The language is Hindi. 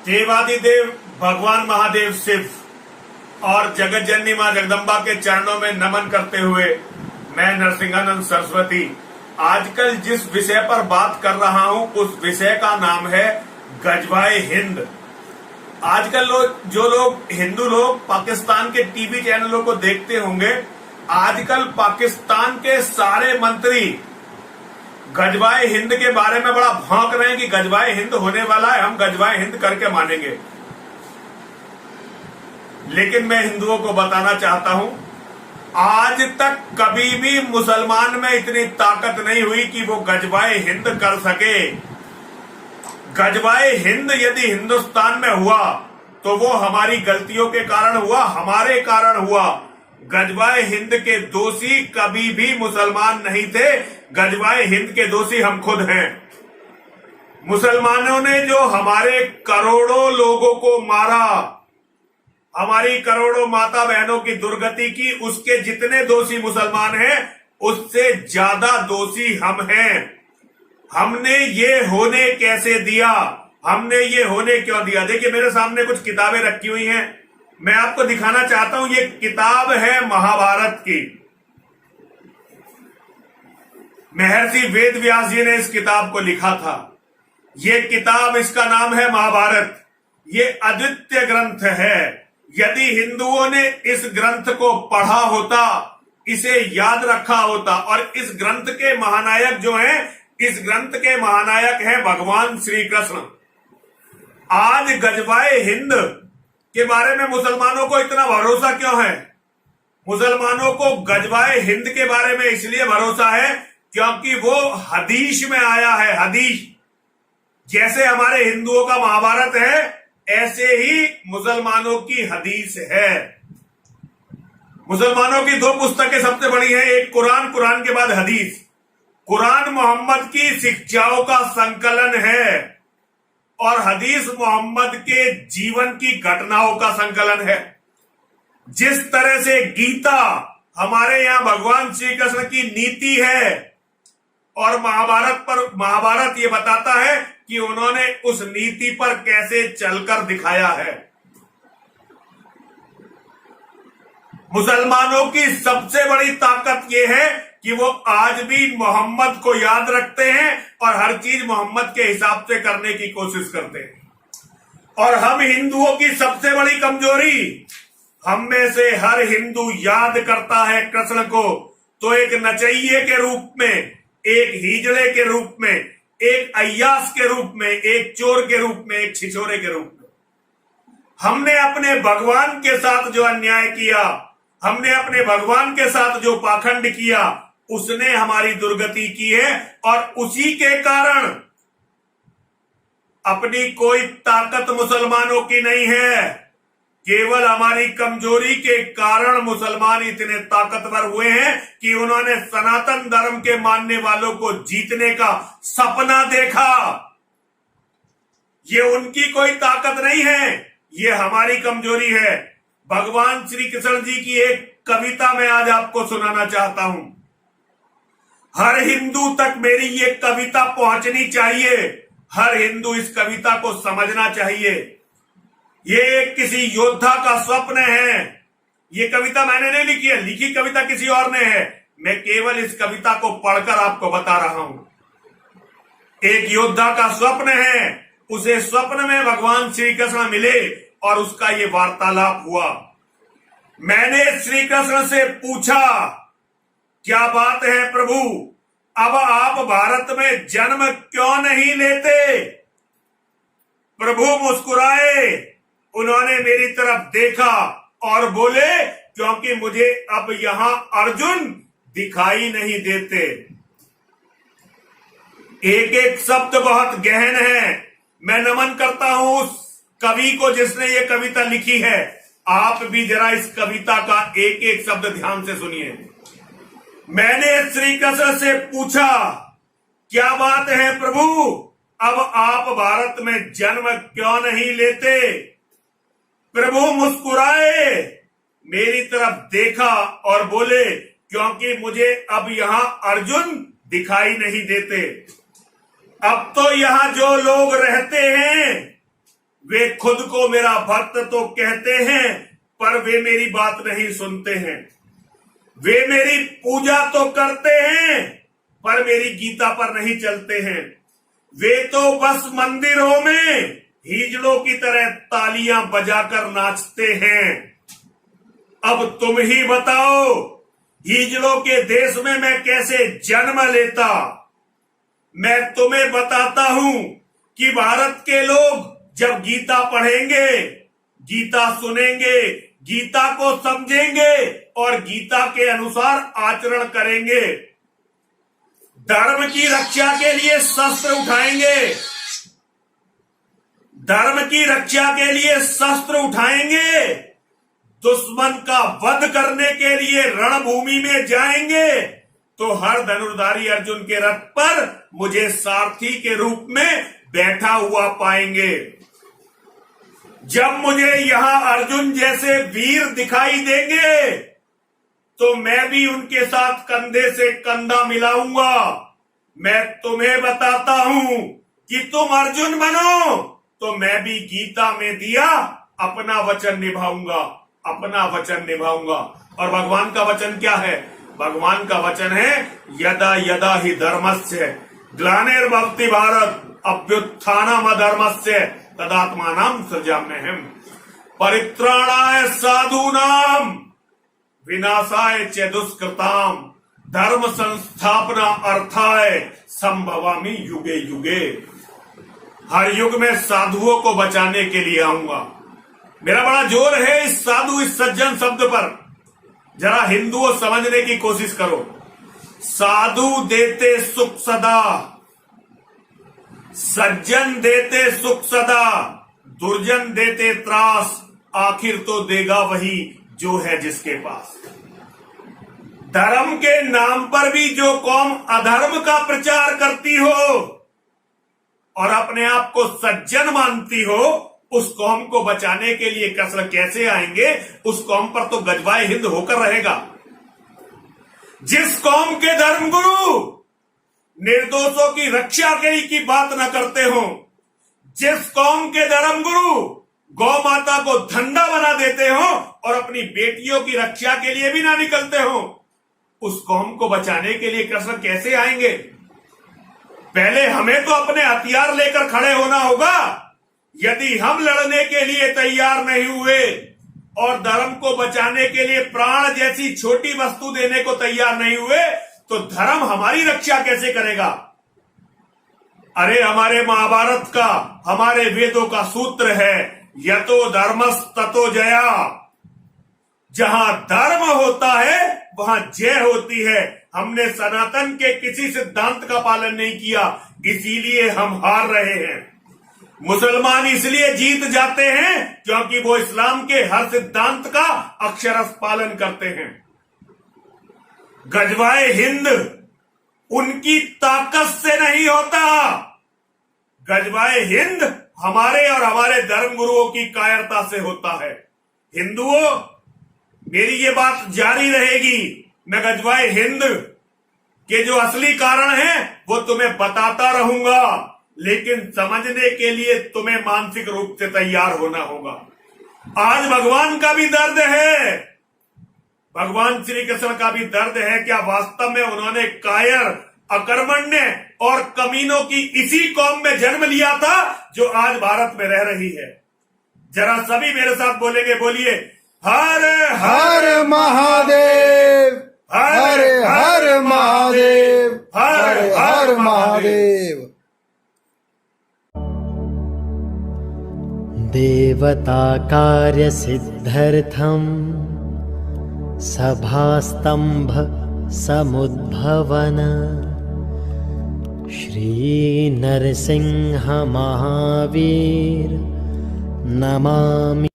देवादिदेव भगवान महादेव शिव और जगत जननी मां जगदम्बा के चरणों में नमन करते हुए मैं नरसिंहानंद सरस्वती आजकल जिस विषय पर बात कर रहा हूं उस विषय का नाम है गजवाए हिंद। आजकल जो लोग हिंदू लोग पाकिस्तान के टीवी चैनलों को देखते होंगे, आजकल पाकिस्तान के सारे मंत्री गजवाए हिंद के बारे में बड़ा भौंक रहे हैं कि गजवाए हिंद होने वाला है, हम गजवाए हिंद करके मानेंगे। लेकिन मैं हिंदुओं को बताना चाहता हूं, आज तक कभी भी मुसलमान में इतनी ताकत नहीं हुई कि वो गजवाए हिंद कर सके। गजवाए हिंद यदि हिंदुस्तान में हुआ तो वो हमारी गलतियों के कारण हुआ, हमारे कारण हुआ। गजवाए हिंद के दोषी कभी भी मुसलमान नहीं थे, गजवाए हिंद के दोषी हम खुद हैं। मुसलमानों ने जो हमारे करोड़ों लोगों को मारा, हमारी करोड़ों माता बहनों की दुर्गति की, उसके जितने दोषी मुसलमान हैं उससे ज्यादा दोषी हम हैं। हमने ये होने कैसे दिया, हमने ये होने क्यों दिया? देखिए मेरे सामने कुछ किताबें रखी हुई हैं, मैं आपको दिखाना चाहता हूं। ये किताब है महाभारत की। महर्षि वेद व्यास जी ने इस किताब को लिखा था। ये किताब, इसका नाम है महाभारत। ये अद्वितीय ग्रंथ है। यदि हिंदुओं ने इस ग्रंथ को पढ़ा होता, इसे याद रखा होता, और इस ग्रंथ के महानायक जो हैं, इस ग्रंथ के महानायक हैं भगवान श्री कृष्ण। आज गजवाए हिंद के बारे में मुसलमानों को इतना भरोसा क्यों है? मुसलमानों को गजवाए हिंद के बारे में इसलिए भरोसा है क्योंकि वो हदीस में आया है। हदीस जैसे हमारे हिंदुओं का महाभारत है, ऐसे ही मुसलमानों की हदीस है। मुसलमानों की दो पुस्तकें सबसे बड़ी हैं, एक कुरान, कुरान के बाद हदीस। कुरान मोहम्मद की शिक्षाओं का संकलन है और हदीस मोहम्मद के जीवन की घटनाओं का संकलन है। जिस तरह से गीता हमारे यहां भगवान श्री कृष्ण की नीति है और महाभारत ये बताता है कि उन्होंने उस नीति पर कैसे चलकर दिखाया है। मुसलमानों की सबसे बड़ी ताकत यह है कि वो आज भी मोहम्मद को याद रखते हैं और हर चीज मोहम्मद के हिसाब से करने की कोशिश करते हैं। और हम हिंदुओं की सबसे बड़ी कमजोरी, हम में से हर हिंदू याद करता है कृष्ण को तो एक नचैये के रूप में, एक हिजड़े के रूप में, एक अय्यास के रूप में, एक चोर के रूप में, एक छिछोरे के रूप में। हमने अपने भगवान के साथ जो अन्याय किया, हमने अपने भगवान के साथ जो पाखंड किया, उसने हमारी दुर्गति की है। और उसी के कारण अपनी कोई ताकत मुसलमानों की नहीं है, केवल हमारी कमजोरी के कारण मुसलमान इतने ताकतवर हुए हैं कि उन्होंने सनातन धर्म के मानने वालों को जीतने का सपना देखा। ये उनकी कोई ताकत नहीं है, ये हमारी कमजोरी है। भगवान श्री कृष्ण जी की एक कविता मैं आज आपको सुनाना चाहता हूं। हर हिंदू तक मेरी ये कविता पहुंचनी चाहिए, हर हिंदू इस कविता को समझना चाहिए। ये किसी योद्धा का स्वप्न है। ये कविता मैंने नहीं लिखी है, लिखी कविता किसी और ने है। मैं केवल इस कविता को पढ़कर आपको बता रहा हूं। एक योद्धा का स्वप्न है, उसे स्वप्न में भगवान श्री कृष्ण मिले और उसका ये वार्तालाप हुआ। मैंने श्री कृष्ण से पूछा, क्या बात है प्रभु, अब आप भारत में जन्म क्यों नहीं लेते? प्रभु मुस्कुराए, उन्होंने मेरी तरफ देखा और बोले, क्योंकि मुझे अब यहां अर्जुन दिखाई नहीं देते। एक एक शब्द बहुत गहन है। मैं नमन करता हूं उस कवि को जिसने ये कविता लिखी है। आप भी जरा इस कविता का एक एक शब्द ध्यान से सुनिए। मैंने श्री कृष्ण से पूछा, क्या बात है प्रभु, अब आप भारत में जन्म क्यों नहीं लेते? प्रभु मुस्कुराए, मेरी तरफ देखा और बोले, क्योंकि मुझे अब यहां अर्जुन दिखाई नहीं देते। अब तो यहां जो लोग रहते हैं वे खुद को मेरा भक्त तो कहते हैं, पर वे मेरी बात नहीं सुनते हैं। वे मेरी पूजा तो करते हैं, पर मेरी गीता पर नहीं चलते हैं। वे तो बस मंदिरों में हिजड़ों की तरह तालियां बजाकर नाचते हैं। अब तुम ही बताओ, हिजड़ों के देश में मैं कैसे जन्म लेता। मैं तुम्हें बताता हूं कि भारत के लोग जब गीता पढ़ेंगे, गीता सुनेंगे, गीता को समझेंगे और गीता के अनुसार आचरण करेंगे, धर्म की रक्षा के लिए शस्त्र उठाएंगे, धर्म की रक्षा के लिए शस्त्र उठाएंगे, दुश्मन का वध करने के लिए रणभूमि में जाएंगे, तो हर धनुर्धारी अर्जुन के रथ पर मुझे सारथी के रूप में बैठा हुआ पाएंगे। जब मुझे यहां अर्जुन जैसे वीर दिखाई देंगे, तो मैं भी उनके साथ कंधे से कंधा मिलाऊंगा। मैं तुम्हें बताता हूं कि तुम अर्जुन बनो, तो मैं भी गीता में दिया अपना वचन निभाऊंगा, अपना वचन निभाऊंगा। और भगवान का वचन क्या है? भगवान का वचन है, यदा यदा ही धर्मस्य ग्लानिर्भवति भारत अभ्युत्थानम अधर्मस्य तदात्मानं सृजाम्यहम्। परित्राणाय साधूनाम विनाशाय च दुष्कृताम धर्म संस्थापना अर्थाय संभवामि युगे युगे। हर युग में साधुओं को बचाने के लिए आऊंगा। मेरा बड़ा जोर है इस साधु, इस सज्जन शब्द पर। जरा हिंदुओं समझने की कोशिश करो। साधु देते सुख सदा, सज्जन देते सुख सदा, दुर्जन देते त्रास, आखिर तो देगा वही जो है जिसके पास। धर्म के नाम पर भी जो कौम अधर्म का प्रचार करती हो और अपने आप को सज्जन मानती हो, उस कौम को बचाने के लिए कसर कैसे आएंगे? उस कौम पर तो गजवाए हिंद होकर रहेगा। जिस कौम के धर्मगुरु निर्दोषों की रक्षा की बात न करते हो, जिस कौम के धर्मगुरु गौ माता को धंधा बना देते हो और अपनी बेटियों की रक्षा के लिए भी ना निकलते हो, उस कौम को बचाने के लिए कसर कैसे आएंगे? पहले हमें तो अपने हथियार लेकर खड़े होना होगा। यदि हम लड़ने के लिए तैयार नहीं हुए और धर्म को बचाने के लिए प्राण जैसी छोटी वस्तु देने को तैयार नहीं हुए, तो धर्म हमारी रक्षा कैसे करेगा? अरे हमारे महाभारत का, हमारे वेदों का सूत्र है, यतो धर्मस् ततो जया। जहां धर्म होता है वहां जय होती है। हमने सनातन के किसी सिद्धांत का पालन नहीं किया, इसीलिए हम हार रहे हैं। मुसलमान इसलिए जीत जाते हैं क्योंकि वो इस्लाम के हर सिद्धांत का अक्षरश पालन करते हैं। गजवाए हिंद उनकी ताकत से नहीं होता, गजवाए हिंद हमारे और हमारे धर्मगुरुओं की कायरता से होता है। हिंदुओं, मेरी ये बात जारी रहेगी। मैं गजवाए हिंद के जो असली कारण है वो तुम्हें बताता रहूंगा, लेकिन समझने के लिए तुम्हें मानसिक रूप से तैयार होना होगा। आज भगवान का भी दर्द है, भगवान श्री कृष्ण का भी दर्द है। क्या वास्तव में उन्होंने कायर, अकर्मण्य और कमीनों की इसी कौम में जन्म लिया था जो आज भारत में रह रही है? जरा सभी मेरे साथ बोलेंगे, बोलिए हर हर महादेव, हर हर महादेव, हर हर महादेव। देवता कार्य सिद्धर्थम सभास्तंभ समुद्भवन श्री नरसिंह महावीर नमामि।